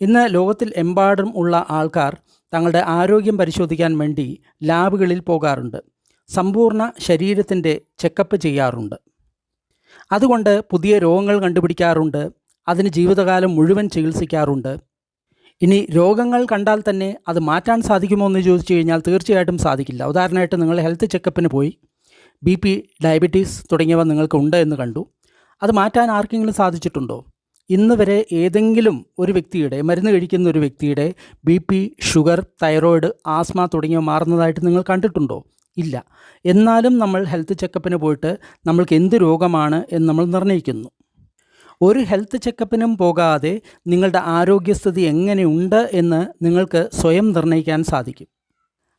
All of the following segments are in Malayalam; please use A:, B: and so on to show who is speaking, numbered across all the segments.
A: ഇന്ന് ലോകത്തിൽ എമ്പാടും ഉള്ള ആൾക്കാർ തങ്ങളുടെ ആരോഗ്യം പരിശോധിക്കാൻ വേണ്ടി ലാബുകളിൽ പോകാറുണ്ട്. സമ്പൂർണ്ണ ശരീരത്തിൻ്റെ ചെക്കപ്പ് ചെയ്യാറുണ്ട്. അതുകൊണ്ട് പുതിയ രോഗങ്ങൾ കണ്ടുപിടിക്കാറുണ്ട്. അതിന് ജീവിതകാലം മുഴുവൻ ചികിത്സിക്കാറുണ്ട്. ഇനി രോഗങ്ങൾ കണ്ടാൽ തന്നെ അത് മാറ്റാൻ സാധിക്കുമോ എന്ന് ചോദിച്ചു കഴിഞ്ഞാൽ തീർച്ചയായിട്ടും സാധിക്കില്ല. ഉദാഹരണമായിട്ട് നിങ്ങൾ ഹെൽത്ത് ചെക്കപ്പിന് പോയി BP, ഡയബറ്റീസ് തുടങ്ങിയവ നിങ്ങൾക്ക് ഉണ്ട് എന്ന് കണ്ടു. അത് മാറ്റാൻ ആർക്കെങ്കിലും സാധിച്ചിട്ടുണ്ടോ? ഇന്ന് വരെ ഏതെങ്കിലും ഒരു വ്യക്തിയുടെ, മരുന്ന് കഴിക്കുന്ന ഒരു വ്യക്തിയുടെ BP, ഷുഗർ, തൈറോയിഡ്, ആസ്മ തുടങ്ങിയവ മാറുന്നതായിട്ട് നിങ്ങൾ കണ്ടിട്ടുണ്ടോ? ഇല്ല. എന്നാലും നമ്മൾ ഹെൽത്ത് ചെക്കപ്പിന് പോയിട്ട് നമ്മൾക്ക് എന്ത് രോഗമാണ് എന്ന് നമ്മൾ നിർണ്ണയിക്കുന്നു. ഒരു ഹെൽത്ത് ചെക്കപ്പിനും പോകാതെ നിങ്ങളുടെ ആരോഗ്യസ്ഥിതി എങ്ങനെയുണ്ട് എന്ന് നിങ്ങൾക്ക് സ്വയം നിർണ്ണയിക്കാൻ സാധിക്കും.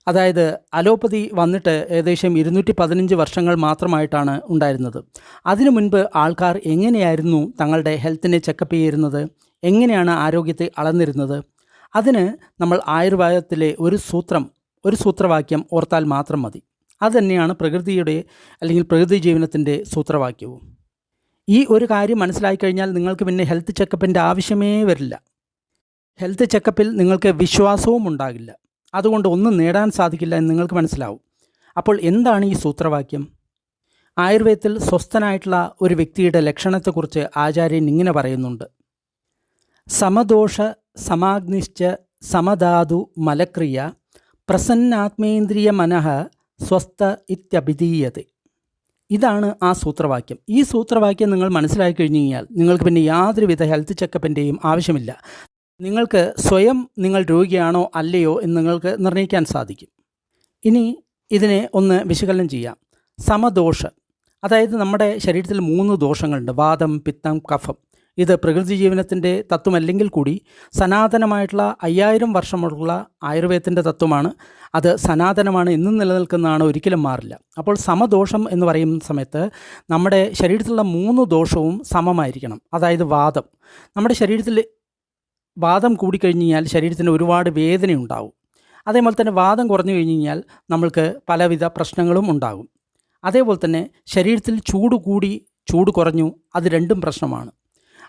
A: അതായത് അലോപ്പതി വന്നിട്ട് ഏകദേശം 215 വർഷങ്ങൾ മാത്രമായിട്ടാണ് ഉണ്ടായിരുന്നത്. അതിനു മുൻപ് ആൾക്കാർ എങ്ങനെയായിരുന്നു തങ്ങളുടെ ഹെൽത്തിനെ ചെക്കപ്പ് ചെയ്തിരുന്നത്, എങ്ങനെയാണ് ആരോഗ്യത്തെ അളന്നിരുന്നത്? അതിന് നമ്മൾ ആയുർവേദത്തിലെ ഒരു സൂത്രവാക്യം ഓർത്താൽ മാത്രം മതി. അതുതന്നെയാണ് പ്രകൃതിയുടെ അല്ലെങ്കിൽ പ്രകൃതി ജീവനത്തിൻ്റെ സൂത്രവാക്യവും. ഈ ഒരു കാര്യം മനസ്സിലാക്കി കഴിഞ്ഞാൽ നിങ്ങൾക്ക് പിന്നെ ഹെൽത്ത് ചെക്കപ്പിൻ്റെ ആവശ്യമേ വരില്ല. ഹെൽത്ത് ചെക്കപ്പിൽ നിങ്ങൾക്ക് വിശ്വാസവും ഉണ്ടാകില്ല. അതുകൊണ്ട് ഒന്നും നേടാൻ സാധിക്കില്ല എന്ന് നിങ്ങൾക്ക് മനസ്സിലാവും. അപ്പോൾ എന്താണ് ഈ സൂത്രവാക്യം? ആയുർവേദത്തിൽ സ്വസ്ഥനായിട്ടുള്ള ഒരു വ്യക്തിയുടെ ലക്ഷണത്തെക്കുറിച്ച് ആചാര്യൻ ഇങ്ങനെ പറയുന്നുണ്ട്: സമദോഷ സമാഗ്നിശ്ച സമധാതു മലക്രിയ പ്രസന്നാത്മേന്ദ്രിയ മനഃ സ്വസ്ഥ ഇത്യഭിധീയത്തെ. ഇതാണ് ആ സൂത്രവാക്യം. ഈ സൂത്രവാക്യം നിങ്ങൾ മനസ്സിലാക്കി കഴിഞ്ഞ് കഴിഞ്ഞാൽ നിങ്ങൾക്ക് പിന്നെ യാതൊരുവിധ ഹെൽത്ത് ചെക്കപ്പിൻ്റെയും ആവശ്യമില്ല. നിങ്ങൾക്ക് സ്വയം നിങ്ങൾ രോഗിയാണോ അല്ലയോ എന്ന് നിങ്ങൾക്ക് നിർണ്ണയിക്കാൻ സാധിക്കും. ഇനി ഇതിനെ ഒന്ന് വിശകലനം ചെയ്യാം. സമദോഷ, അതായത് നമ്മുടെ ശരീരത്തിൽ 3 ദോഷങ്ങളുണ്ട്: വാതം, പിത്തം, കഫം. ഇത് പ്രകൃതി ജീവനത്തിൻ്റെ തത്വമല്ലെങ്കിൽ കൂടി സനാതനമായിട്ടുള്ള 5000 വർഷമുള്ള ആയുർവേദത്തിൻ്റെ തത്വമാണ്. അത് സനാതനമാണ്, എന്നും നിലനിൽക്കുന്നതാണ്, ഒരിക്കലും മാറില്ല. അപ്പോൾ സമദോഷം എന്ന് പറയുന്ന സമയത്ത് നമ്മുടെ ശരീരത്തിലുള്ള 3 ദോഷവും സമമായിരിക്കണം. അതായത് വാതം, നമ്മുടെ ശരീരത്തിൽ വാതം കൂടിക്കഴിഞ്ഞ് കഴിഞ്ഞാൽ ശരീരത്തിന് ഒരുപാട് വേദനയുണ്ടാവും. അതേപോലെ തന്നെ വാതം കുറഞ്ഞു കഴിഞ്ഞ് കഴിഞ്ഞാൽ നമ്മൾക്ക് പലവിധ പ്രശ്നങ്ങളും ഉണ്ടാകും. അതേപോലെ തന്നെ ശരീരത്തിൽ ചൂട് കൂടി ചൂട് കുറഞ്ഞു, അത് രണ്ടും പ്രശ്നമാണ്.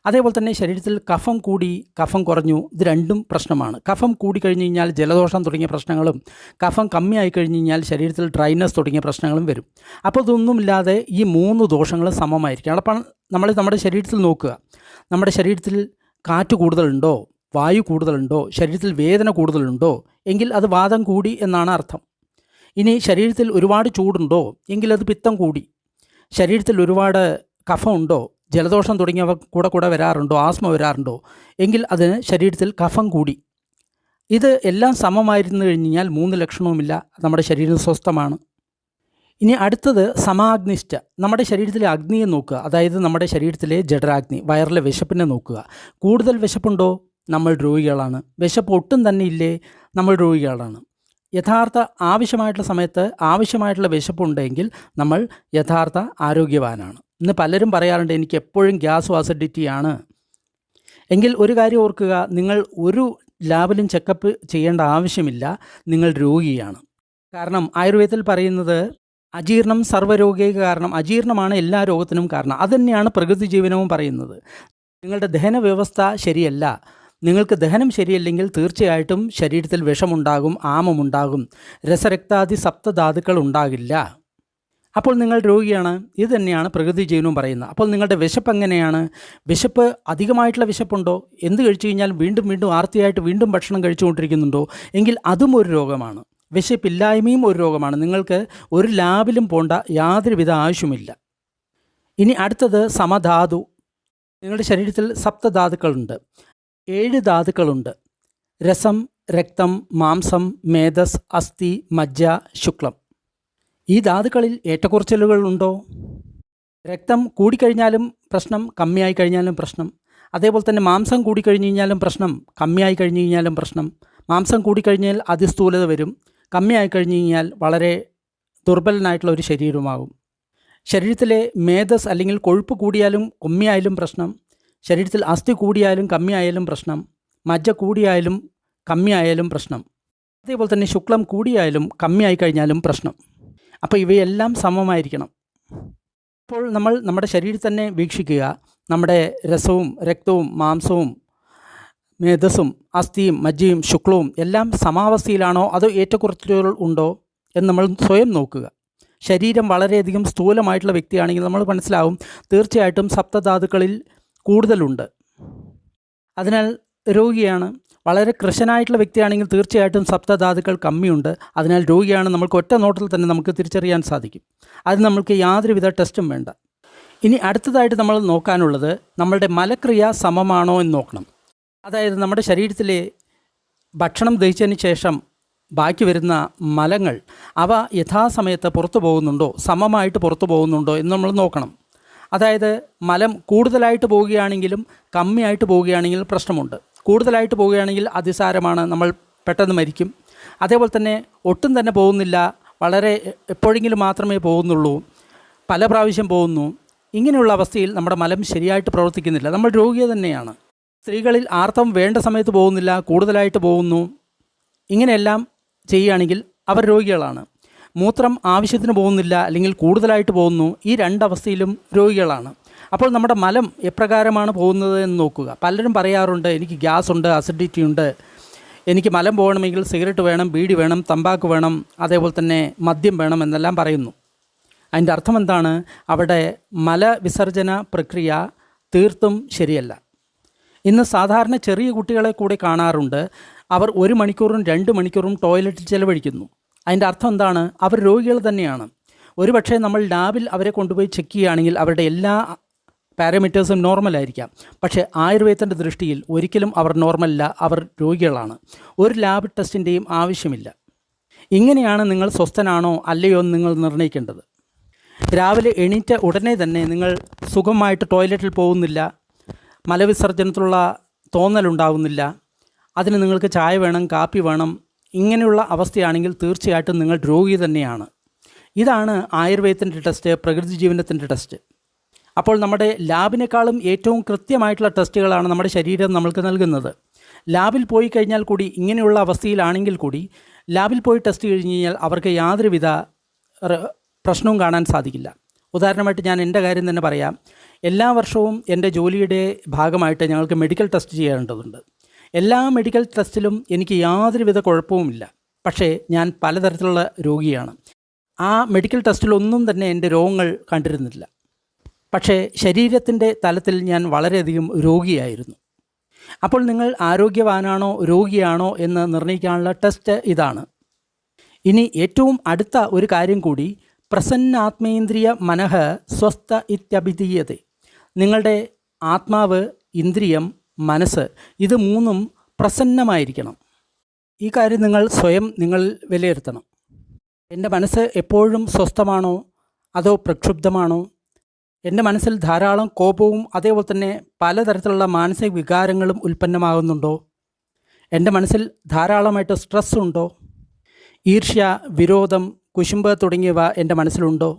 A: അതേപോലെ തന്നെ ശരീരത്തിൽ കഫം കൂടി കഫം കുറഞ്ഞു, ഇത് രണ്ടും പ്രശ്നമാണ്. കഫം കൂടിക്കഴിഞ്ഞ് കഴിഞ്ഞാൽ ജലദോഷം തുടങ്ങിയ പ്രശ്നങ്ങളും, കഫം കമ്മിയായി കഴിഞ്ഞ് കഴിഞ്ഞാൽ ശരീരത്തിൽ ഡ്രൈനസ് തുടങ്ങിയ പ്രശ്നങ്ങളും വരും. അപ്പോൾ ഇതൊന്നുമില്ലാതെ ഈ 3 ദോഷങ്ങൾ സമമായിരിക്കണം. അപ്പം നമ്മുടെ ശരീരത്തിൽ നോക്കുക, നമ്മുടെ ശരീരത്തിൽ കാറ്റ് കൂടുതലുണ്ടോ, വായു കൂടുതലുണ്ടോ, ശരീരത്തിൽ വേദന കൂടുതലുണ്ടോ എങ്കിൽ അത് വാതം കൂടി എന്നാണ് അർത്ഥം. ഇനി ശരീരത്തിൽ ഒരുപാട് ചൂടുണ്ടോ എങ്കിൽ അത് പിത്തം കൂടി. ശരീരത്തിൽ ഒരുപാട് കഫമുണ്ടോ, ജലദോഷം തുടങ്ങിയവ കൂടെ വരാറുണ്ടോ, ആസ്മ വരാറുണ്ടോ എങ്കിൽ അതിന് ശരീരത്തിൽ കഫം കൂടി. ഇത് എല്ലാം സമമായിരുന്നു കഴിഞ്ഞാൽ 3 ലക്ഷണവുമില്ല, നമ്മുടെ ശരീരം സ്വസ്ഥമാണ്. ഇനി അടുത്തത് സമാഗ്നിഷ്ഠ, നമ്മുടെ ശരീരത്തിലെ അഗ്നിയെ നോക്കുക. അതായത് നമ്മുടെ ശരീരത്തിലെ ജഠരാഗ്നി, വയറിലെ വിശപ്പിനെ നോക്കുക. കൂടുതൽ വിശപ്പുണ്ടോ, നമ്മൾ രോഗികളാണ്. വിശപ്പ് ഒട്ടും തന്നെ ഇല്ലേ, നമ്മൾ രോഗികളാണ്. യഥാർത്ഥ ആവശ്യമായിട്ടുള്ള സമയത്ത് ആവശ്യമായിട്ടുള്ള വിശപ്പുണ്ടെങ്കിൽ നമ്മൾ യഥാർത്ഥ ആരോഗ്യവാനാണ്. ഇന്ന് പലരും പറയാറുണ്ട് എനിക്ക് എപ്പോഴും ഗ്യാസും അസിഡിറ്റിയാണ്. എങ്കിൽ ഒരു കാര്യം ഓർക്കുക, നിങ്ങൾ ഒരു ലാബിലും ചെക്കപ്പ് ചെയ്യേണ്ട ആവശ്യമില്ല, നിങ്ങൾ രോഗിയാണ്. കാരണം ആയുർവേദത്തിൽ പറയുന്നത് അജീർണം സർവ്വരോഗിക്ക് കാരണം, അജീർണമാണ് എല്ലാ രോഗത്തിനും കാരണം. അതുതന്നെയാണ് പ്രകൃതി ജീവനവും പറയുന്നത്. നിങ്ങളുടെ ദഹന വ്യവസ്ഥ ശരിയല്ല, നിങ്ങൾക്ക് ദഹനം ശരിയല്ലെങ്കിൽ തീർച്ചയായിട്ടും ശരീരത്തിൽ വിഷമുണ്ടാകും, ആമമുണ്ടാകും, രസരക്താദി സപ്തധാതുക്കൾ ഉണ്ടാകില്ല. അപ്പോൾ നിങ്ങൾ രോഗിയാണ്. ഇത് തന്നെയാണ് പ്രകൃതി ജീവനവും പറയുന്നത്. അപ്പോൾ നിങ്ങളുടെ വിശപ്പ് എങ്ങനെയാണ്? വിശപ്പ് അധികമായിട്ടുള്ള വിശപ്പുണ്ടോ? എന്ത് കഴിച്ചു കഴിഞ്ഞാൽ വീണ്ടും ആർത്തിയായിട്ട് വീണ്ടും ഭക്ഷണം കഴിച്ചുകൊണ്ടിരിക്കുന്നുണ്ടോ എങ്കിൽ അതും ഒരു രോഗമാണ്. വിശപ്പില്ലായ്മയും ഒരു രോഗമാണ്. നിങ്ങൾക്ക് ഒരു ലാബിലും പോകേണ്ട യാതൊരുവിധ ആവശ്യമില്ല. ഇനി അടുത്തത് സമധാതു. നിങ്ങളുടെ ശരീരത്തിൽ സപ്തധാതുക്കളുണ്ട്, 7 ധാതുക്കളുണ്ട്: രസം, രക്തം, മാംസം, മേധസ്, അസ്ഥി, മജ്ജ, ശുക്ലം. ഈ ധാതുക്കളിൽ ഏറ്റക്കുറച്ചിലുകൾ ഉണ്ടോ? രക്തം കൂടിക്കഴിഞ്ഞാലും പ്രശ്നം, കമ്മിയായി കഴിഞ്ഞാലും പ്രശ്നം. അതേപോലെ തന്നെ മാംസം കൂടിക്കഴിഞ്ഞ് കഴിഞ്ഞാലും പ്രശ്നം, കമ്മിയായി കഴിഞ്ഞ് കഴിഞ്ഞാലും പ്രശ്നം. മാംസം കൂടിക്കഴിഞ്ഞാൽ അതിസ്ഥൂലത വരും, കമ്മിയായി കഴിഞ്ഞ് കഴിഞ്ഞാൽ വളരെ ദുർബലനായിട്ടുള്ള ഒരു ശരീരമാകും. ശരീരത്തിലെ മേധസ് അല്ലെങ്കിൽ കൊഴുപ്പ് കൂടിയാലും കമ്മിയായാലും പ്രശ്നം. ശരീരത്തിൽ അസ്ഥി കൂടിയാലും കമ്മിയായാലും പ്രശ്നം. മജ്ജ കൂടിയായാലും കമ്മിയായാലും പ്രശ്നം. അതേപോലെ തന്നെ ശുക്ലം കൂടിയായാലും കമ്മിയായി കഴിഞ്ഞാലും പ്രശ്നം. അപ്പോൾ ഇവയെല്ലാം സമമായിരിക്കണം. അപ്പോൾ നമ്മൾ നമ്മുടെ ശരീരത്തിൽ തന്നെ വീക്ഷിക്കുക, നമ്മുടെ രസവും രക്തവും മാംസവും മേധസ്സും അസ്ഥിയും മജ്ജയും ശുക്ലവും എല്ലാം സമാവസ്ഥയിലാണോ അതോ ഏറ്റക്കുറച്ചിലുകൾ ഉണ്ടോ എന്ന് നമ്മൾ സ്വയം നോക്കുക. ശരീരം വളരെയധികം സ്ഥൂലമായിട്ടുള്ള വ്യക്തിയാണെങ്കിൽ നമ്മൾ മനസ്സിലാവും തീർച്ചയായിട്ടും സപ്തധാതുക്കളിൽ കൂടുതലുണ്ട്. അതിനാൽ രോഗിയാണ്. വളരെ കൃശനായിട്ടുള്ള വ്യക്തിയാണെങ്കിൽ തീർച്ചയായിട്ടും സപ്തധാതുക്കൾ കമ്മിയുണ്ട്. അതിനാൽ രോഗിയാണ് നമുക്ക് ഒറ്റ നോട്ടത്തിൽ തന്നെ നമുക്ക് തിരിച്ചറിയാൻ സാധിക്കും. അത് നമ്മൾക്ക് യാതൊരുവിധ ടെസ്റ്റും വേണ്ട. ഇനി അടുത്തതായിട്ട് നമ്മൾ നോക്കാനുള്ളത് നമ്മളുടെ മലക്രിയ സമമാണോ എന്ന് നോക്കണം. അതായത് നമ്മുടെ ശരീരത്തിലെ ഭക്ഷണം ദഹിച്ചതിന് ശേഷം ബാക്കി വരുന്ന മലങ്ങൾ അവ യഥാസമയത്ത് പുറത്തു പോകുന്നുണ്ടോ, സമമായിട്ട് പുറത്തു പോകുന്നുണ്ടോ എന്ന് നമ്മൾ നോക്കണം. അതായത് മലം കൂടുതലായിട്ട് പോവുകയാണെങ്കിലും കമ്മിയായിട്ട് പോവുകയാണെങ്കിൽ പ്രശ്നമുണ്ട്. കൂടുതലായിട്ട് പോവുകയാണെങ്കിൽ അതിസാരമാണ്, നമ്മൾ പെട്ടെന്ന് മരിക്കും. അതേപോലെ തന്നെ ഒട്ടും തന്നെ പോകുന്നില്ല, വളരെ എപ്പോഴെങ്കിലും മാത്രമേ പോകുന്നുള്ളൂ, പല പ്രാവശ്യം പോകുന്നു, ഇങ്ങനെയുള്ള അവസ്ഥയിൽ നമ്മുടെ മലം ശരിയായിട്ട് പ്രവർത്തിക്കുന്നില്ല, നമ്മൾ രോഗി തന്നെയാണ്. സ്ത്രീകളിൽ ആർത്തവം വേണ്ട സമയത്ത് പോകുന്നില്ല, കൂടുതലായിട്ട് പോകുന്നു, ഇങ്ങനെയെല്ലാം ചെയ്യുകയാണെങ്കിൽ അവർ രോഗികളാണ്. മൂത്രം ആവശ്യത്തിന് പോകുന്നില്ല അല്ലെങ്കിൽ കൂടുതലായിട്ട് പോകുന്നു, ഈ രണ്ടവസ്ഥയിലും രോഗികളാണ്. അപ്പോൾ നമ്മുടെ മലം എപ്രകാരമാണ് പോകുന്നത് എന്ന് നോക്കുക. പലരും പറയാറുണ്ട് എനിക്ക് ഗ്യാസ് ഉണ്ട്, അസിഡിറ്റി ഉണ്ട്, എനിക്ക് മലം പോകണമെങ്കിൽ സിഗരറ്റ് വേണം, ബീഡി വേണം, തമ്പാക്ക് വേണം, അതേപോലെ തന്നെ മദ്യം വേണം എന്നെല്ലാം പറയുന്നു. അതിൻ്റെ അർത്ഥം എന്താണ്? അവിടെ മലവിസർജന പ്രക്രിയ തീർത്തും ശരിയല്ല. ഇന്ന് സാധാരണ ചെറിയ കുട്ടികളെ കൂടെ കാണാറുണ്ട്, അവർ 1 മണിക്കൂറും 2 മണിക്കൂറും ടോയ്ലറ്റിൽ ചിലവഴിക്കുന്നു. അതിൻ്റെ അർത്ഥം എന്താണ്? അവർ രോഗികൾ തന്നെയാണ്. ഒരു പക്ഷേ നമ്മൾ ലാബിൽ അവരെ കൊണ്ടുപോയി ചെക്ക് ചെയ്യുകയാണെങ്കിൽ അവരുടെ എല്ലാ പാരാമീറ്റേഴ്സും നോർമലായിരിക്കാം. പക്ഷേ ആയുർവേദത്തിൻ്റെ ദൃഷ്ടിയിൽ ഒരിക്കലും അവർ നോർമലല്ല, അവർ രോഗികളാണ്. ഒരു ലാബ് ടെസ്റ്റിൻ്റെയും ആവശ്യമില്ല. ഇങ്ങനെയാണ് നിങ്ങൾ സ്വസ്ഥനാണോ അല്ലയോ എന്ന് നിങ്ങൾ നിർണ്ണയിക്കേണ്ടത്. രാവിലെ എണീറ്റ ഉടനെ തന്നെ നിങ്ങൾ സുഖമായിട്ട് ടോയ്ലറ്റിൽ പോകുന്നില്ല, മലവിസർജനത്തിലുള്ള തോന്നലുണ്ടാകുന്നില്ല, അതിന് നിങ്ങൾക്ക് ചായ വേണം, കാപ്പി വേണം, ഇങ്ങനെയുള്ള അവസ്ഥയാണെങ്കിൽ തീർച്ചയായിട്ടും നിങ്ങൾ രോഗി തന്നെയാണ്. ഇതാണ് ആയുർവേദത്തിൻ്റെ ടെസ്റ്റ്, പ്രകൃതി ജീവനത്തിൻ്റെ ടെസ്റ്റ്. അപ്പോൾ നമ്മുടെ ലാബിനേക്കാളും ഏറ്റവും കൃത്യമായിട്ടുള്ള ടെസ്റ്റുകളാണ് നമ്മുടെ ശരീരം നമ്മൾക്ക് നൽകുന്നത്. ലാബിൽ പോയി കഴിഞ്ഞാൽ കൂടി ഇങ്ങനെയുള്ള അവസ്ഥയിലാണെങ്കിൽ കൂടി ലാബിൽ പോയി ടെസ്റ്റ് കഴിഞ്ഞ് കഴിഞ്ഞാൽ അവർക്ക് യാതൊരുവിധ പ്രശ്നവും കാണാൻ സാധിക്കില്ല. ഉദാഹരണമായിട്ട് ഞാൻ എൻ്റെ കാര്യം തന്നെ പറയാം. എല്ലാ വർഷവും എൻ്റെ ജോലിയുടെ ഭാഗമായിട്ട് ഞങ്ങൾക്ക് മെഡിക്കൽ ടെസ്റ്റ് ചെയ്യേണ്ടതുണ്ട്. എല്ലാ മെഡിക്കൽ ടെസ്റ്റിലും എനിക്ക് യാതൊരുവിധ കുഴപ്പവുമില്ല. പക്ഷേ ഞാൻ പലതരത്തിലുള്ള രോഗിയാണ്. ആ മെഡിക്കൽ ടെസ്റ്റിലൊന്നും തന്നെ എൻ്റെ രോഗങ്ങൾ കണ്ടിരുന്നില്ല. പക്ഷേ ശരീരത്തിൻ്റെ തലത്തിൽ ഞാൻ വളരെയധികം രോഗിയായിരുന്നു. അപ്പോൾ നിങ്ങൾ ആരോഗ്യവാനാണോ രോഗിയാണോ എന്ന് നിർണ്ണയിക്കാനുള്ള ടെസ്റ്റ് ഇതാണ്. ഇനി ഏറ്റവും അടുത്ത ഒരു കാര്യം കൂടി, പ്രസന്നാത്മേന്ദ്രിയ മനഃ സ്വസ്ഥ ഇത്യഭിധീയതേ. നിങ്ങളുടെ ആത്മാവ്, ഇന്ദ്രിയം, മനസ്സ് ഇത് മൂന്നും പ്രസന്നമായിരിക്കണം. ഈ കാര്യം നിങ്ങൾ സ്വയം വിലയിരുത്തണം. എൻ്റെ മനസ്സ് എപ്പോഴും സ്വസ്ഥമാണോ അതോ പ്രക്ഷുബ്ധമാണോ? എൻ്റെ മനസ്സിൽ ധാരാളം കോപവും അതേപോലെ തന്നെ പലതരത്തിലുള്ള മാനസിക വികാരങ്ങളും ഉൽപ്പന്നമാകുന്നുണ്ടോ? എൻ്റെ മനസ്സിൽ ധാരാളമായിട്ട് സ്ട്രെസ് ഉണ്ടോ? ഈർഷ്യ, വിരോധം, കുശുമ്പ് തുടങ്ങിയവ എൻ്റെ മനസ്സിലുണ്ടോ?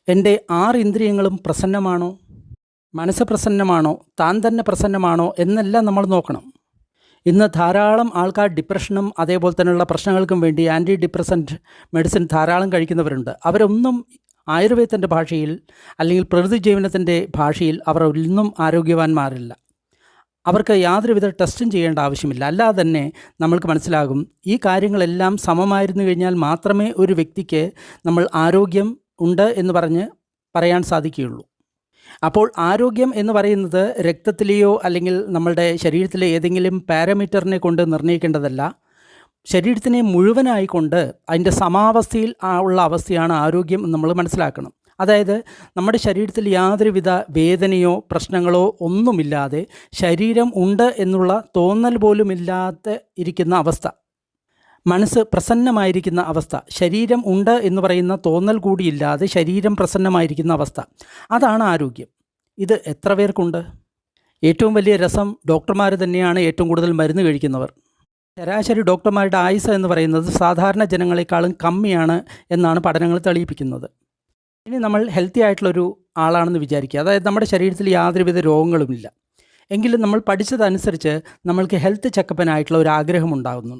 A: എൻ്റെ 6 ഇന്ദ്രിയങ്ങളും പ്രസന്നമാണോ? മനസ്സ് പ്രസന്നമാണോ? താൻ തന്നെ പ്രസന്നമാണോ എന്നെല്ലാം നമ്മൾ നോക്കണം. ഇന്ന് ധാരാളം ആൾക്കാർ ഡിപ്രഷനും അതേപോലെ തന്നെയുള്ള പ്രശ്നങ്ങൾക്കും വേണ്ടി ആൻറ്റി ഡിപ്രസൻറ്റ് മെഡിസിൻ ധാരാളം കഴിക്കുന്നവരുണ്ട്. അവരൊന്നും ആയുർവേദത്തിൻ്റെ ഭാഷയിൽ അല്ലെങ്കിൽ പ്രകൃതി ജീവനത്തിൻ്റെ ഭാഷയിൽ അവർ ഒന്നും ആരോഗ്യവാന്മാരല്ല. അവർക്ക് യാതൊരുവിധ ടെസ്റ്റും ചെയ്യേണ്ട ആവശ്യമില്ല. അല്ലാതെ തന്നെ നമ്മൾക്ക് മനസ്സിലാകും ഈ കാര്യങ്ങളെല്ലാം സമമായിരുന്നു കഴിഞ്ഞാൽ മാത്രമേ ഒരു വ്യക്തിക്ക് നമ്മൾ ആരോഗ്യം ഉണ്ട് എന്ന് പറയാൻ സാധിക്കുകയുള്ളൂ. അപ്പോൾ ആരോഗ്യം എന്ന് പറയുന്നത് രക്തത്തിലെയോ അല്ലെങ്കിൽ നമ്മളുടെ ശരീരത്തിലെ ഏതെങ്കിലും പാരാമീറ്ററിനെ കൊണ്ട് നിർണ്ണയിക്കേണ്ടതല്ല. ശരീരത്തിനെ മുഴുവനായിക്കൊണ്ട് അതിൻ്റെ സമാവസ്ഥയിൽ ഉള്ള അവസ്ഥയാണ് ആരോഗ്യം എന്ന് നമ്മൾ മനസ്സിലാക്കണം. അതായത് നമ്മുടെ ശരീരത്തിൽ യാതൊരുവിധ വേദനയോ പ്രശ്നങ്ങളോ ഒന്നുമില്ലാതെ ശരീരം ഉണ്ട് എന്നുള്ള തോന്നൽ പോലും ഇല്ലാതെ ഇരിക്കുന്ന അവസ്ഥ, മനസ്സ് പ്രസന്നമായിരിക്കുന്ന അവസ്ഥ, ശരീരം ഉണ്ട് എന്ന് പറയുന്ന തോന്നൽ കൂടിയില്ലാതെ ശരീരം പ്രസന്നമായിരിക്കുന്ന അവസ്ഥ, അതാണ് ആരോഗ്യം. ഇത് എത്ര പേർക്കുണ്ട്? ഏറ്റവും വലിയ രസം, ഡോക്ടർമാർ തന്നെയാണ് ഏറ്റവും കൂടുതൽ മരുന്ന് കഴിക്കുന്നവർ. ശരാശരി ഡോക്ടർമാരുടെ ആയുസ് എന്ന് പറയുന്നത് സാധാരണ ജനങ്ങളെക്കാളും കമ്മിയാണ് എന്നാണ് പഠനങ്ങൾ തെളിയിപ്പിക്കുന്നത്. ഇനി നമ്മൾ ഹെൽത്തി ആയിട്ടുള്ളൊരു ആളാണെന്ന് വിചാരിക്കുക. അതായത് നമ്മുടെ ശരീരത്തിൽ യാതൊരുവിധ രോഗങ്ങളുമില്ല. എങ്കിലും നമ്മൾ പഠിച്ചതനുസരിച്ച് നമ്മൾക്ക് ഹെൽത്ത് ചെക്കപ്പിനായിട്ടുള്ള ഒരു ആഗ്രഹം ഉണ്ടാകുന്നു.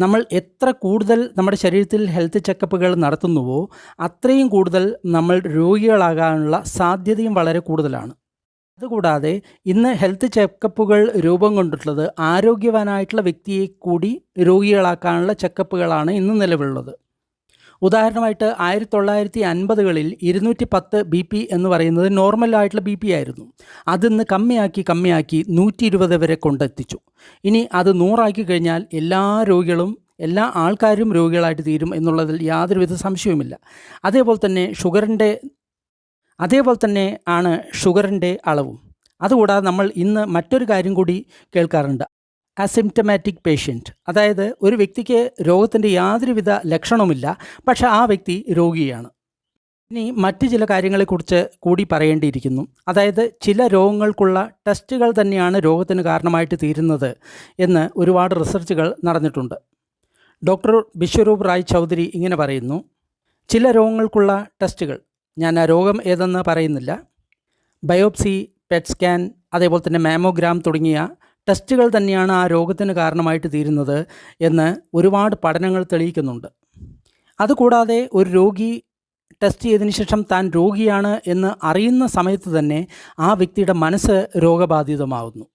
A: നമ്മൾ എത്ര കൂടുതൽ നമ്മുടെ ശരീരത്തിൽ ഹെൽത്ത് ചെക്കപ്പുകൾ നടത്തുന്നുവോ അത്രയും കൂടുതൽ നമ്മൾ രോഗികളാകാനുള്ള സാധ്യതയും വളരെ കൂടുതലാണ്. അതുകൂടാതെ ഇന്ന് ഹെൽത്ത് ചെക്കപ്പുകൾ രൂപം കൊണ്ടിട്ടുള്ളത് ആരോഗ്യവാനായിട്ടുള്ള വ്യക്തിയെ കൂടി രോഗികളാക്കാനുള്ള ചെക്കപ്പുകളാണ് ഇന്ന് നിലവിലുള്ളത്. ഉദാഹരണമായിട്ട് 1950കളിൽ 210 BP എന്ന് പറയുന്നത് നോർമലായിട്ടുള്ള BP ആയിരുന്നു. അതിന്ന് കമ്മിയാക്കി 120 വരെ കൊണ്ടെത്തിച്ചു. ഇനി അത് 100 കഴിഞ്ഞാൽ എല്ലാ ആൾക്കാരും രോഗികളായിട്ട് തീരും എന്നുള്ളതിൽ യാതൊരുവിധ സംശയവുമില്ല. അതേപോലെ തന്നെ ആണ് ഷുഗറിൻ്റെ അളവും. അതുകൂടാതെ നമ്മൾ ഇന്ന് മറ്റൊരു കാര്യം കൂടി കേൾക്കാറുണ്ട്, അസിംറ്റമാറ്റിക് പേഷ്യൻറ്റ്. അതായത് ഒരു വ്യക്തിക്ക് രോഗത്തിൻ്റെ യാതൊരുവിധ ലക്ഷണവുമില്ല, പക്ഷേ ആ വ്യക്തി രോഗിയാണ്. ഇനി മറ്റ് ചില കാര്യങ്ങളെക്കുറിച്ച് കൂടി പറയേണ്ടിയിരിക്കുന്നു. അതായത് ചില രോഗങ്ങൾക്കുള്ള ടെസ്റ്റുകൾ തന്നെയാണ് രോഗത്തിന് കാരണമായിട്ട് തീരുന്നത് എന്ന് ഒരുപാട് റിസർച്ചുകൾ നടന്നിട്ടുണ്ട്. ഡോക്ടർ ബിശ്വരൂപ് റായ് ചൗധരി ഇങ്ങനെ പറയുന്നു, ചില രോഗങ്ങൾക്കുള്ള ടെസ്റ്റുകൾ, ഞാൻ ആ രോഗം ഏതെന്ന് പറയുന്നില്ല, ബയോപ്സി, പെറ്റ് സ്കാൻ, അതേപോലെ തന്നെ മാമോഗ്രാം തുടങ്ങിയ ടെസ്റ്റുകൾ തന്നെയാണ് ആ രോഗത്തിന് കാരണമായിട്ട് തീരുന്നത് എന്ന് ഒരുപാട് പഠനങ്ങൾ തെളിയിക്കുന്നുണ്ട്. അതുകൂടാതെ ഒരു രോഗി ടെസ്റ്റ് ചെയ്തതിന് ശേഷം താൻ രോഗിയാണ് എന്ന് അറിയുന്ന സമയത്ത് തന്നെ ആ വ്യക്തിയുടെ മനസ്സ് രോഗബാധിതമാകുന്നു.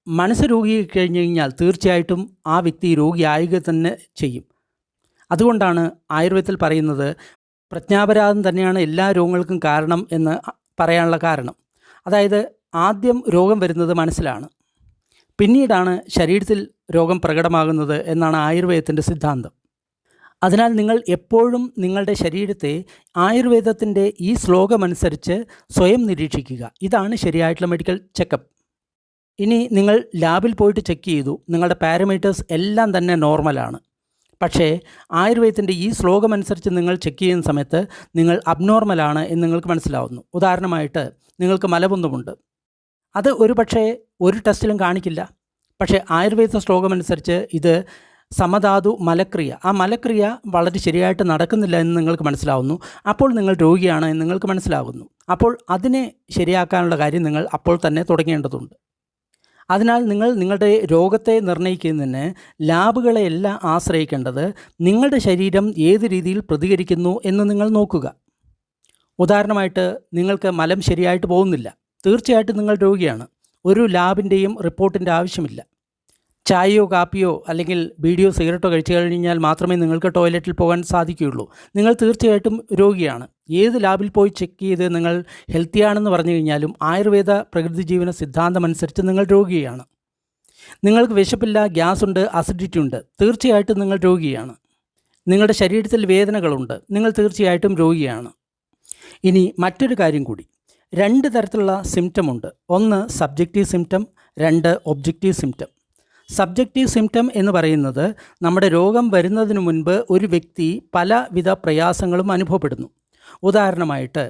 A: മനസ്സ് രോഗിയായി കഴിഞ്ഞു കഴിഞ്ഞാൽ തീർച്ചയായിട്ടും ആ വ്യക്തി രോഗിയാവുക തന്നെ ചെയ്യും. അതുകൊണ്ടാണ് ആയുർവേദത്തിൽ പറയുന്നത് പ്രജ്ഞാപരാധം തന്നെയാണ് എല്ലാ രോഗങ്ങൾക്കും കാരണം എന്ന് പറയാനുള്ള കാരണം. അതായത് ആദ്യം രോഗം വരുന്നത് മനസ്സിലാണ്, പിന്നീടാണ് ശരീരത്തിൽ രോഗം പ്രകടമാകുന്നത് എന്നാണ് ആയുർവേദത്തിൻ്റെ സിദ്ധാന്തം. അതിനാൽ നിങ്ങൾ എപ്പോഴും നിങ്ങളുടെ ശരീരത്തെ ആയുർവേദത്തിൻ്റെ ഈ ശ്ലോകമനുസരിച്ച് സ്വയം നിരീക്ഷിക്കുക. ഇതാണ് ശരിയായിട്ടുള്ള മെഡിക്കൽ ചെക്കപ്പ്. ഇനി നിങ്ങൾ ലാബിൽ പോയിട്ട് ചെക്ക് ചെയ്തു, നിങ്ങളുടെ പാരാമീറ്റേഴ്സ് എല്ലാം തന്നെ നോർമലാണ്. പക്ഷേ ആയുർവേദത്തിൻ്റെ ഈ ശ്ലോകമനുസരിച്ച് നിങ്ങൾ ചെക്ക് ചെയ്യുന്ന സമയത്ത് നിങ്ങൾ അബ്നോർമലാണ് എന്ന് നിങ്ങൾക്ക് മനസ്സിലാവുന്നു. ഉദാഹരണമായിട്ട് നിങ്ങൾക്ക് മലബന്ധമുണ്ട്, അത് ഒരു ടെസ്റ്റിലും കാണിക്കില്ല. പക്ഷേ ആയുർവേദ ശ്ലോകമനുസരിച്ച് ഇത് സമധാതു മലക്രിയ, ആ മലക്രിയ വളരെ ശരിയായിട്ട് നടക്കുന്നില്ല എന്ന് നിങ്ങൾക്ക് മനസ്സിലാവുന്നു. അപ്പോൾ നിങ്ങൾ രോഗിയാണ് എന്ന് നിങ്ങൾക്ക് മനസ്സിലാകുന്നു. അപ്പോൾ അതിനെ ശരിയാക്കാനുള്ള കാര്യം നിങ്ങൾ അപ്പോൾ തന്നെ തുടങ്ങേണ്ടതുണ്ട്. അതിനാൽ നിങ്ങൾ നിങ്ങളുടെ രോഗത്തെ നിർണ്ണയിക്കുന്നതിന് ലാബുകളെയല്ല ആശ്രയിക്കേണ്ടത്, നിങ്ങളുടെ ശരീരം ഏത് രീതിയിൽ പ്രതികരിക്കുന്നു എന്ന് നിങ്ങൾ നോക്കുക. ഉദാഹരണമായിട്ട് നിങ്ങൾക്ക് മലം ശരിയായിട്ട് പോകുന്നില്ല, തീർച്ചയായിട്ടും നിങ്ങൾ രോഗിയാണ്. ഒരു ലാബിൻ്റെയും റിപ്പോർട്ടിൻ്റെ ആവശ്യമില്ല. ചായയോ കാപ്പിയോ അല്ലെങ്കിൽ ബീഡിയോ സിഗരറ്റോ കഴിച്ചു കഴിഞ്ഞാൽ മാത്രമേ നിങ്ങൾക്ക് ടോയ്ലറ്റിൽ പോകാൻ സാധിക്കുകയുള്ളൂ. നിങ്ങൾ തീർച്ചയായിട്ടും രോഗിയാണ്. ഏത് ലാബിൽ പോയി ചെക്ക് ചെയ്ത് നിങ്ങൾ ഹെൽത്തിയാണെന്ന് പറഞ്ഞു കഴിഞ്ഞാലും ആയുർവേദ പ്രകൃതി ജീവന സിദ്ധാന്തം അനുസരിച്ച് നിങ്ങൾ രോഗിയാണ്. നിങ്ങൾക്ക് വിശപ്പില്ല, ഗ്യാസ് ഉണ്ട്, അസിഡിറ്റി ഉണ്ട്, തീർച്ചയായിട്ടും നിങ്ങൾ രോഗിയാണ്. നിങ്ങളുടെ ശരീരത്തിൽ വേദനകളുണ്ട്, നിങ്ങൾ തീർച്ചയായിട്ടും രോഗിയാണ്. ഇനി മറ്റൊരു കാര്യം കൂടി, 2 തരത്തിലുള്ള സിംറ്റം ഉണ്ട്. ഒന്ന് subjective symptom, 2 objective symptom. Subjective symptom എന്ന് പറയുന്നത് നമ്മുടെ രോഗം വരുന്നതിന് മുൻപ് ഒരു വ്യക്തി പലവിധ പ്രയാസങ്ങളും അനുഭവപ്പെടുന്നു. ഉദാഹരണമായിട്ട്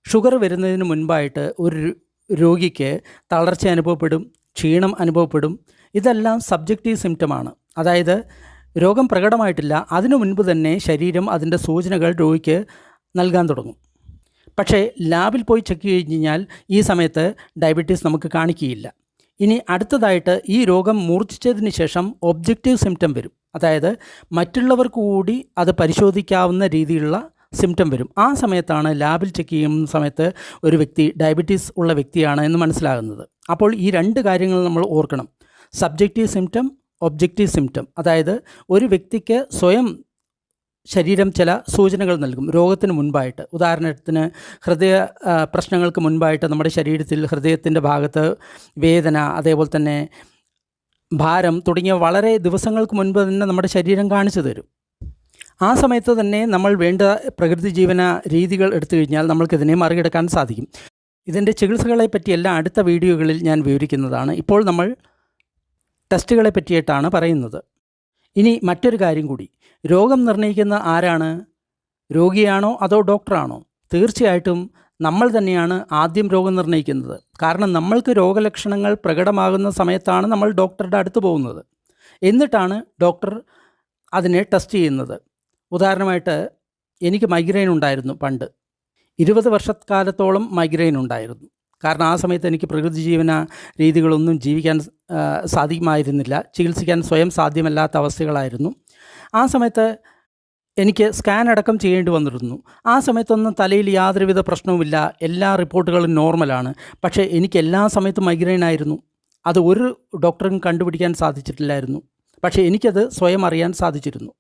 A: ഷുഗർ വരുന്നതിന് മുൻപായിട്ട് ഒരു രോഗിക്ക് തളർച്ച അനുഭവപ്പെടും, ക്ഷീണം അനുഭവപ്പെടും. ഇതെല്ലാം സബ്ജക്റ്റീവ് സിംറ്റമാണ്. അതായത് രോഗം പ്രകടമായിട്ടില്ല, അതിനു മുൻപ് തന്നെ ശരീരം അതിൻ്റെ സൂചനകൾ രോഗിക്ക് നൽകാൻ തുടങ്ങും. പക്ഷേ ലാബിൽ പോയി ചെക്ക് ചെയ്ത് കഴിഞ്ഞാൽ ഈ സമയത്ത് ഡയബറ്റീസ് നമുക്ക് കാണിക്കുകയില്ല. ഇനി അടുത്തതായിട്ട് ഈ രോഗം മൂർച്ഛിച്ചതിന് ശേഷം ഒബ്ജക്റ്റീവ് സിംറ്റം വരും. അതായത് മറ്റുള്ളവർക്ക് കൂടി അത് പരിശോധിക്കാവുന്ന രീതിയിലുള്ള സിംറ്റം വരും. ആ സമയത്താണ് ലാബിൽ ചെക്ക് ചെയ്യുന്ന സമയത്ത് ഒരു വ്യക്തി ഡയബറ്റീസ് ഉള്ള വ്യക്തിയാണ് എന്ന് മനസ്സിലാകുന്നത്. അപ്പോൾ ഈ 2 കാര്യങ്ങൾ നമ്മൾ ഓർക്കണം, സബ്ജക്റ്റീവ് സിംറ്റം, ഒബ്ജക്റ്റീവ് സിംറ്റം. അതായത് ഒരു വ്യക്തിക്ക് സ്വയം ശരീരം ചില സൂചനകൾ നൽകും രോഗത്തിന് മുൻപായിട്ട്. ഉദാഹരണത്തിന് ഹൃദയ പ്രശ്നങ്ങൾക്ക് മുൻപായിട്ട് നമ്മുടെ ശരീരത്തിൽ ഹൃദയത്തിൻ്റെ ഭാഗത്ത് വേദന, അതേപോലെ തന്നെ ഭാരം തുടങ്ങിയ വളരെ ദിവസങ്ങൾക്ക് മുൻപ് തന്നെ നമ്മുടെ ശരീരം കാണിച്ചു തരും. ആ സമയത്ത് തന്നെ നമ്മൾ വേണ്ട പ്രകൃതി ജീവന രീതികൾ എടുത്തു കഴിഞ്ഞാൽ നമ്മൾക്കിതിനെ മറികടക്കാൻ സാധിക്കും. ഇതിൻ്റെ ചികിത്സകളെ പറ്റിയെല്ലാം അടുത്ത വീഡിയോകളിൽ ഞാൻ വിവരിക്കുന്നതാണ്. ഇപ്പോൾ നമ്മൾ ടെസ്റ്റുകളെ പറ്റിയിട്ടാണ് പറയുന്നത്. ഇനി മറ്റൊരു കാര്യം കൂടി, രോഗം നിർണ്ണയിക്കുന്ന ആരാണ്? രോഗിയാണോ അതോ ഡോക്ടറാണോ? തീർച്ചയായിട്ടും നമ്മൾ തന്നെയാണ് ആദ്യം രോഗം നിർണ്ണയിക്കുന്നത്. കാരണം നമ്മൾക്ക് രോഗലക്ഷണങ്ങൾ പ്രകടമാകുന്ന സമയത്താണ് നമ്മൾ ഡോക്ടറുടെ അടുത്ത് പോകുന്നത്. എന്നിട്ടാണ് ഡോക്ടർ അതിനെ ടെസ്റ്റ് ചെയ്യുന്നത്. ഉദാഹരണമായിട്ട് എനിക്ക് മൈഗ്രെയിൻ ഉണ്ടായിരുന്നു പണ്ട്. 20 വർഷക്കാലത്തോളം മൈഗ്രെയിൻ ഉണ്ടായിരുന്നു. കാരണം ആ സമയത്ത് എനിക്ക് പ്രകൃതി ജീവന രീതികളൊന്നും ജീവിക്കാൻ സാധിക്കുമായിരുന്നില്ല. ചികിത്സിക്കാൻ സ്വയം സാധ്യമല്ലാത്ത അവസ്ഥകളായിരുന്നു. ആ സമയത്ത് എനിക്ക് സ്കാൻ അടക്കം ചെയ്യേണ്ടി വന്നിരുന്നു. ആ സമയത്തൊന്നും തലയിൽ യാതൊരുവിധ പ്രശ്നവുമില്ല. എല്ലാ റിപ്പോർട്ടുകളും നോർമലാണ്. പക്ഷേ എനിക്ക് എല്ലാ സമയത്തും മൈഗ്രെയിൻ ആയിരുന്നു. അത് ഒരു ഡോക്ടറും കണ്ടുപിടിക്കാൻ സാധിച്ചിട്ടില്ലായിരുന്നു. പക്ഷേ എനിക്കത് സ്വയം അറിയാൻ സാധിച്ചിരുന്നു.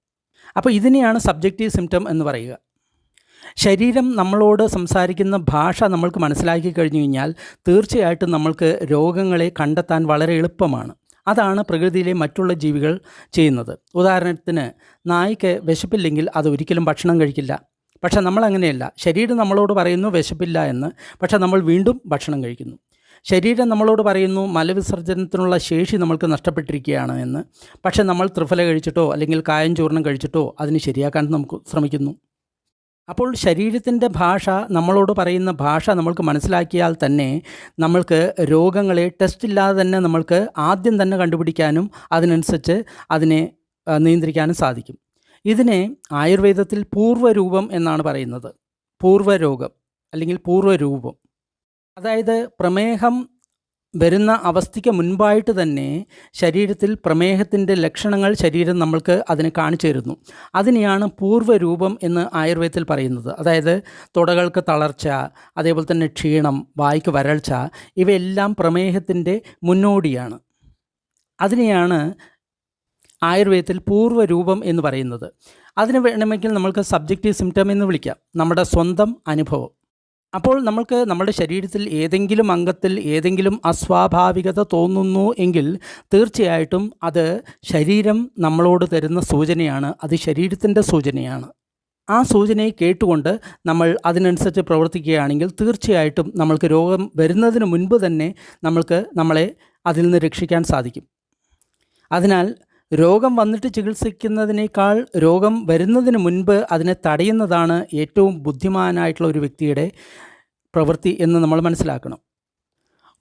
A: അപ്പോൾ ഇതിനെയാണ് സബ്ജക്റ്റീവ് സിംപ്റ്റം എന്ന് പറയുക. ശരീരം നമ്മളോട് സംസാരിക്കുന്ന ഭാഷ നമ്മൾക്ക് മനസ്സിലാക്കി കഴിഞ്ഞു കഴിഞ്ഞാൽ തീർച്ചയായിട്ടും നമ്മൾക്ക് രോഗങ്ങളെ കണ്ടെത്താൻ വളരെ എളുപ്പമാണ്. അതാണ് പ്രകൃതിയിലെ മറ്റുള്ള ജീവികൾ ചെയ്യുന്നത്. ഉദാഹരണത്തിന് നായ്ക്ക് വിശപ്പില്ലെങ്കിൽ അത് ഒരിക്കലും ഭക്ഷണം കഴിക്കില്ല. പക്ഷേ നമ്മളങ്ങനെയല്ല. ശരീരം നമ്മളോട് പറയുന്നു വിശപ്പില്ല എന്ന്, പക്ഷേ നമ്മൾ വീണ്ടും ഭക്ഷണം കഴിക്കുന്നു. ശരീരം നമ്മളോട് പറയുന്നു മലവിസർജനത്തിനുള്ള ശേഷി നമ്മൾക്ക് നഷ്ടപ്പെട്ടിരിക്കുകയാണ് എന്ന്, പക്ഷേ നമ്മൾ ത്രിഫല കഴിച്ചിട്ടോ അല്ലെങ്കിൽ കായം ചൂർണം കഴിച്ചിട്ടോ അതിന് ശരിയാക്കാൻ നമുക്ക് ശ്രമിക്കുന്നു. അപ്പോൾ ശരീരത്തിൻ്റെ ഭാഷ, നമ്മളോട് പറയുന്ന ഭാഷ നമ്മൾക്ക് മനസ്സിലാക്കിയാൽ തന്നെ നമ്മൾക്ക് രോഗങ്ങളെ ടെസ്റ്റ് ഇല്ലാതെ തന്നെ നമ്മൾക്ക് ആദ്യം തന്നെ കണ്ടുപിടിക്കാനും അതിനനുസരിച്ച് അതിനെ നിയന്ത്രിക്കാനും സാധിക്കും. ഇതിനെ ആയുർവേദത്തിൽ പൂർവ്വരൂപം എന്നാണ് പറയുന്നത്. പൂർവ്വരോഗം അല്ലെങ്കിൽ പൂർവ്വരൂപം. അതായത് പ്രമേഹം വരുന്ന അവസ്ഥയ്ക്ക് മുൻപായിട്ട് തന്നെ ശരീരത്തിൽ പ്രമേഹത്തിൻ്റെ ലക്ഷണങ്ങൾ ശരീരം നമ്മൾക്ക് അതിനെ കാണിച്ചു തരുന്നു. അതിനെയാണ് പൂർവ്വരൂപം എന്ന് ആയുർവേദത്തിൽ പറയുന്നത്. അതായത് തുടകൾക്ക് തളർച്ച, അതേപോലെ തന്നെ ക്ഷീണം, വായ്ക്ക് വരൾച്ച, ഇവയെല്ലാം പ്രമേഹത്തിൻ്റെ മുന്നോടിയാണ്. അതിനെയാണ് ആയുർവേദത്തിൽ പൂർവ്വരൂപം എന്ന് പറയുന്നത്. അതിന് വേണമെങ്കിൽ നമ്മൾക്ക് സബ്ജക്റ്റീവ് സിംപ്റ്റം എന്ന് വിളിക്കാം, നമ്മുടെ സ്വന്തം അനുഭവം. അപ്പോൾ നമ്മൾക്ക് നമ്മുടെ ശരീരത്തിൽ ഏതെങ്കിലും അംഗത്തിൽ ഏതെങ്കിലും അസ്വാഭാവികത തോന്നുന്നു എങ്കിൽ തീർച്ചയായിട്ടും അത് ശരീരം നമ്മളോട് തരുന്ന സൂചനയാണ്. അത് ശരീരത്തിൻ്റെ സൂചനയാണ്. ആ സൂചനയെ കേട്ടുകൊണ്ട് നമ്മൾ അതിനനുസരിച്ച് പ്രവർത്തിക്കുകയാണെങ്കിൽ തീർച്ചയായിട്ടും നമ്മൾക്ക് രോഗം വരുന്നതിന് മുൻപ് തന്നെ നമ്മളെ അതിൽ നിന്ന് രക്ഷിക്കാൻ സാധിക്കും. അതിനാൽ രോഗം വന്നിട്ട് ചികിത്സിക്കുന്നതിനേക്കാൾ രോഗം വരുന്നതിന് മുൻപ് അതിനെ തടയുന്നതാണ് ഏറ്റവും ബുദ്ധിമാനായിട്ടുള്ള ഒരു വ്യക്തിയുടെ പ്രവൃത്തി എന്ന് നമ്മൾ മനസ്സിലാക്കണം.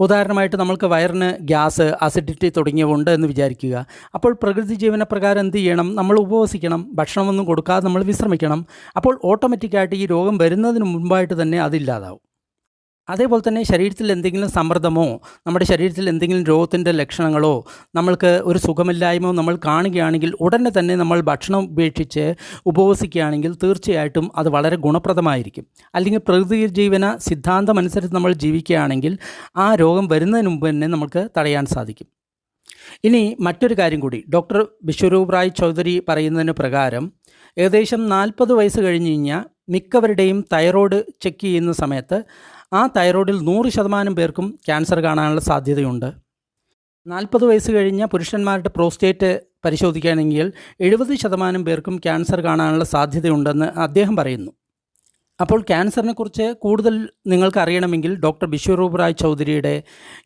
A: ഉദാഹരണമായിട്ട് നമ്മൾക്ക് വയറിന് ഗ്യാസ്, അസിഡിറ്റി തുടങ്ങിയവ ഉണ്ട് എന്ന് വിചാരിക്കുക. അപ്പോൾ പ്രകൃതി ജീവനപ്രകാരം എന്ത് ചെയ്യണം? നമ്മൾ ഉപവസിക്കണം, ഭക്ഷണമൊന്നും കൊടുക്കാതെ നമ്മൾ വിശ്രമിക്കണം. അപ്പോൾ ഓട്ടോമാറ്റിക്കായിട്ട് ഈ രോഗം വരുന്നതിന് മുൻപായിട്ട് തന്നെ അതില്ലാതാവും. അതേപോലെ തന്നെ ശരീരത്തിൽ എന്തെങ്കിലും സമ്മർദ്ദമോ നമ്മുടെ ശരീരത്തിൽ എന്തെങ്കിലും രോഗത്തിൻ്റെ ലക്ഷണങ്ങളോ നമ്മൾക്ക് ഒരു സുഖമില്ലായ്മയോ നമ്മൾ കാണുകയാണെങ്കിൽ ഉടനെ തന്നെ നമ്മൾ ഭക്ഷണം ഉപേക്ഷിച്ച് ഉപവസിക്കുകയാണെങ്കിൽ തീർച്ചയായിട്ടും അത് വളരെ ഗുണപ്രദമായിരിക്കും. അല്ലെങ്കിൽ പ്രകൃതി ജീവന സിദ്ധാന്തം അനുസരിച്ച് നമ്മൾ ജീവിക്കുകയാണെങ്കിൽ ആ രോഗം വരുന്നതിന് മുമ്പ് തന്നെ നമുക്ക് തടയാൻ സാധിക്കും. ഇനി മറ്റൊരു കാര്യം കൂടി, ഡോക്ടർ വിശ്വരൂപ് റായ് ചൗധരി പറയുന്നതിന് പ്രകാരം ഏകദേശം 40 വയസ്സ് കഴിഞ്ഞ് കഴിഞ്ഞാൽ മിക്കവരുടെയും തൈറോയ്ഡ് ചെക്ക് ചെയ്യുന്ന സമയത്ത് ആ തൈറോയ്ഡിൽ 100% പേർക്കും ക്യാൻസർ കാണാനുള്ള സാധ്യതയുണ്ട്. 40 വയസ്സ് കഴിഞ്ഞ പുരുഷന്മാരുടെ പ്രോസ്റ്റേറ്റ് പരിശോധിക്കുകയാണെങ്കിൽ 70% പേർക്കും ക്യാൻസർ കാണാനുള്ള സാധ്യതയുണ്ടെന്ന് അദ്ദേഹം പറയുന്നു. അപ്പോൾ ക്യാൻസറിനെക്കുറിച്ച് കൂടുതൽ നിങ്ങൾക്ക് അറിയണമെങ്കിൽ ഡോക്ടർ വിശ്വരൂപ് റായ് ചൗധരിയുടെ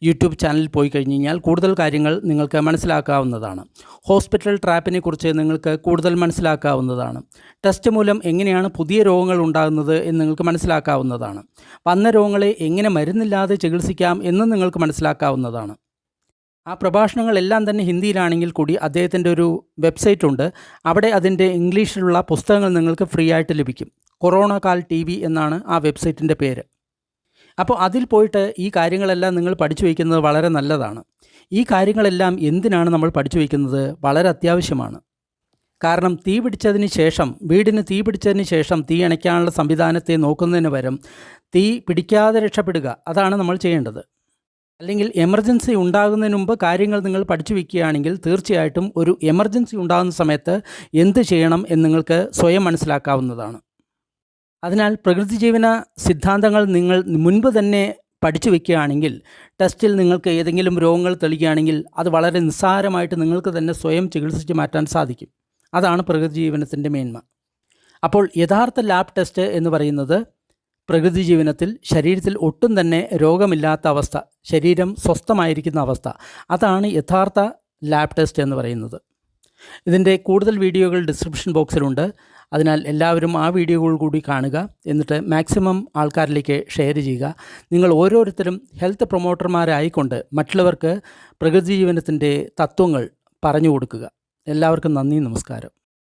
A: യൂട്യൂബ് ചാനലിൽ പോയി കഴിഞ്ഞ് കഴിഞ്ഞാൽ കൂടുതൽ കാര്യങ്ങൾ നിങ്ങൾക്ക് മനസ്സിലാക്കാവുന്നതാണ്. ഹോസ്പിറ്റൽ ട്രാപ്പിനെ കുറിച്ച് നിങ്ങൾക്ക് കൂടുതൽ മനസ്സിലാക്കാവുന്നതാണ്. ടെസ്റ്റ് മൂലം എങ്ങനെയാണ് പുതിയ രോഗങ്ങൾ ഉണ്ടാകുന്നത് എന്ന് നിങ്ങൾക്ക് മനസ്സിലാക്കാവുന്നതാണ്. വന്ന രോഗങ്ങളെ എങ്ങനെ മരുന്നില്ലാതെ ചികിത്സിക്കാം എന്ന് നിങ്ങൾക്ക് മനസ്സിലാക്കാവുന്നതാണ്. ആ പ്രഭാഷണങ്ങളെല്ലാം തന്നെ ഹിന്ദിയിലാണെങ്കിൽ കൂടി അദ്ദേഹത്തിൻ്റെ ഒരു വെബ്സൈറ്റ് ഉണ്ട്. അവിടെ അതിൻ്റെ ഇംഗ്ലീഷിലുള്ള പുസ്തകങ്ങൾ നിങ്ങൾക്ക് ഫ്രീ ആയിട്ട് ലഭിക്കും. കൊറോണ കാൽ TV എന്നാണ് ആ വെബ്സൈറ്റിൻ്റെ പേര്. അപ്പോൾ അതിൽ പോയിട്ട് ഈ കാര്യങ്ങളെല്ലാം നിങ്ങൾ പഠിച്ചു വയ്ക്കുന്നത് വളരെ നല്ലതാണ്. ഈ കാര്യങ്ങളെല്ലാം എന്തിനാണ് നമ്മൾ പഠിച്ചു വയ്ക്കുന്നത്? വളരെ അത്യാവശ്യമാണ്. കാരണം വീടിന് തീ പിടിച്ചതിന് ശേഷം തീ അണയ്ക്കാനുള്ള സംവിധാനത്തെ നോക്കുന്നതിന് പകരം തീ പിടിക്കാതെ രക്ഷപ്പെടുക, അതാണ് നമ്മൾ ചെയ്യേണ്ടത്. അല്ലെങ്കിൽ എമർജൻസി ഉണ്ടാകുന്നതിന് മുമ്പ് കാര്യങ്ങൾ നിങ്ങൾ പഠിച്ചു വയ്ക്കുകയാണെങ്കിൽ തീർച്ചയായിട്ടും ഒരു എമർജൻസി ഉണ്ടാകുന്ന സമയത്ത് എന്ത് ചെയ്യണം എന്ന് നിങ്ങൾക്ക് സ്വയം മനസ്സിലാക്കാവുന്നതാണ്. അതിനാൽ പ്രകൃതി ജീവന സിദ്ധാന്തങ്ങൾ നിങ്ങൾ മുൻപ് തന്നെ പഠിച്ചു വയ്ക്കുകയാണെങ്കിൽ ടെസ്റ്റിൽ നിങ്ങൾക്ക് ഏതെങ്കിലും രോഗങ്ങൾ തെളിയുകയാണെങ്കിൽ അത് വളരെ നിസ്സാരമായിട്ട് നിങ്ങൾക്ക് തന്നെ സ്വയം ചികിത്സിച്ച് മാറ്റാൻ സാധിക്കും. അതാണ് പ്രകൃതി ജീവനത്തിൻ്റെ മേന്മ. അപ്പോൾ യഥാർത്ഥ ലാബ് ടെസ്റ്റ് എന്ന് പറയുന്നത് പ്രകൃതി ജീവനത്തിൽ ശരീരത്തിൽ ഒട്ടും തന്നെ രോഗമില്ലാത്ത അവസ്ഥ, ശരീരം സ്വസ്ഥമായിരിക്കുന്ന അവസ്ഥ, അതാണ് യഥാർത്ഥ ലാബ് ടെസ്റ്റ് എന്ന് പറയുന്നത്. ഇതിൻ്റെ കൂടുതൽ വീഡിയോകൾ ഡിസ്ക്രിപ്ഷൻ ബോക്സിലുണ്ട്. അതിനാൽ എല്ലാവരും ആ വീഡിയോകൾ കൂടി കാണുക. എന്നിട്ട് മാക്സിമം ആൾക്കാരിലേക്ക് ഷെയർ ചെയ്യുക. നിങ്ങൾ ഓരോരുത്തരും ഹെൽത്ത് പ്രൊമോട്ടർമാരായിക്കൊണ്ട് മറ്റുള്ളവർക്ക് പ്രകൃതി ജീവനത്തിൻ്റെ തത്വങ്ങൾ പറഞ്ഞു കൊടുക്കുക. എല്ലാവർക്കും നന്ദി, നമസ്കാരം.